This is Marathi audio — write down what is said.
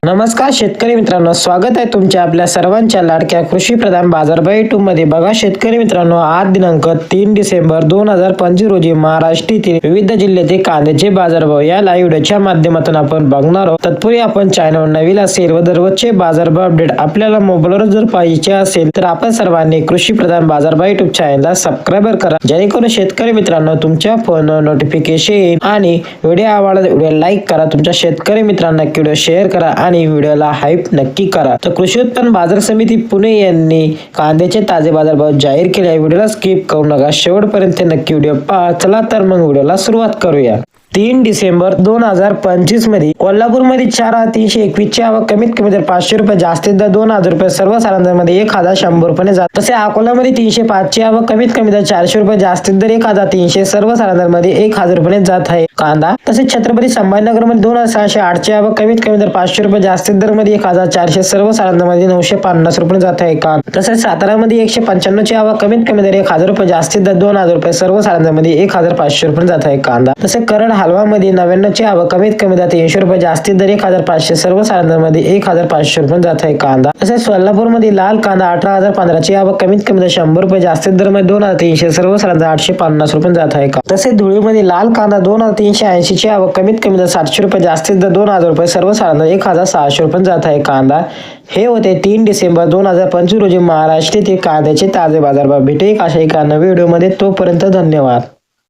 नमस्कार शेतकरी मित्रांनो, स्वागत आहे तुमच्या आपल्या सर्वांच्या लाडक्या कृषी प्रधान बाजारभाव YouTube मध्ये। बघा शेतकरी मित्रांनो, आज दिनांक 3 डिसेंबर 2025 रोजी महाराष्ट्रातील विविध जिल्ह्यातील कांद्याचे बाजारभाव या लाईव्ह व्हिडिओच्या माध्यमातून आपण बघणार आहोत। तत्पूर्वी आपण चॅनलवर नवीन असेल व दररोजचे बाजारभाव अपडेट आपल्याला मोबाईलवर जर पाहिजे असेल तर आपण सर्वांनी कृषी प्रधान बाजारभाव YouTube चॅनलला सबस्क्राइब करा, जेणेकरून शेतकरी मित्रांनो तुमच्या फोनवर नोटिफिकेशन येईल। आणि व्हिडिओ आवडला तर व्हिडिओ लाईक करा, तुमच्या शेतकरी मित्रांना व्हिडिओ शेअर करा आणि व्हिडिओला हाईप नक्की करा। तर कृषी उत्पन्न बाजार समिती पुणे यांनी कांद्याचे ताजे बाजारभाव जाहीर केले आहे। व्हिडिओला स्किप करू नका, शेवटपर्यंत नक्की व्हिडिओ पहा। चला तर मग व्हिडिओला सुरुवात करूया। 3 डिसेंबर 2025 मध्ये कोल्हापूरमध्ये 4,321 ची आवक कमीत कमी दर 500 रुपये, जास्तीत दर 2,000 रुपये, सर्वसाधारण मध्ये 1,100 रुपये जात। तसे अकोल्यामध्ये 305 ची आवक कमीत कमी दर 400 रुपये, जास्तीत दर 1,300, सर्वसाधारण मध्ये 1,000 रुपये जात आहे कांदा। तसेच छत्रपती संभाजीनगर मध्ये 2,608 ची आवक कमीत कमी दर 500 रुपये, जास्तीत दर मध्ये 1,400, सर्वसाधारण मध्ये 950 रुपये जात आहे कांदा। तसेच सातारा मध्ये 195 ची आवक कमीत कमी दर 1,000 रुपये, जास्तीत दर 2,000 रुपये, सर्वसाधारण मध्ये 1,500 रुपये जात आहे कांदा। तसे करड हलवा मध्ये 99 ची आवक कमीत कमी दर 300 रुपये, जास्तीत दर 1,500, सर्वसाधारण मध्ये 1,500 रुपये जात आहे कांदा। तसेच सोलापूर मध्ये लाल कांदा 18,015 ची आवक कमीत कमी दर 100 रुपये, जास्तीत दर मध्ये 2,300, सर्वसाधारण 850 रुपये जात आहे कांदा। तसेच धुळे मध्ये लाल कांदा 2,380 ची आवक कमीत कमी दर 700 रुपये, जास्तीत दर 2,000 रुपये, सर्वसाधारण 1,600 रुपये जात आहे कांदा। हे होते 3 डिसेंबर 2025 रोजी महाराष्ट्रातील कांद्याचे ताजे बाजारभाव। भेटू एक अशा एका नवीन व्हिडिओ मध्ये, तोपर्यंत धन्यवाद।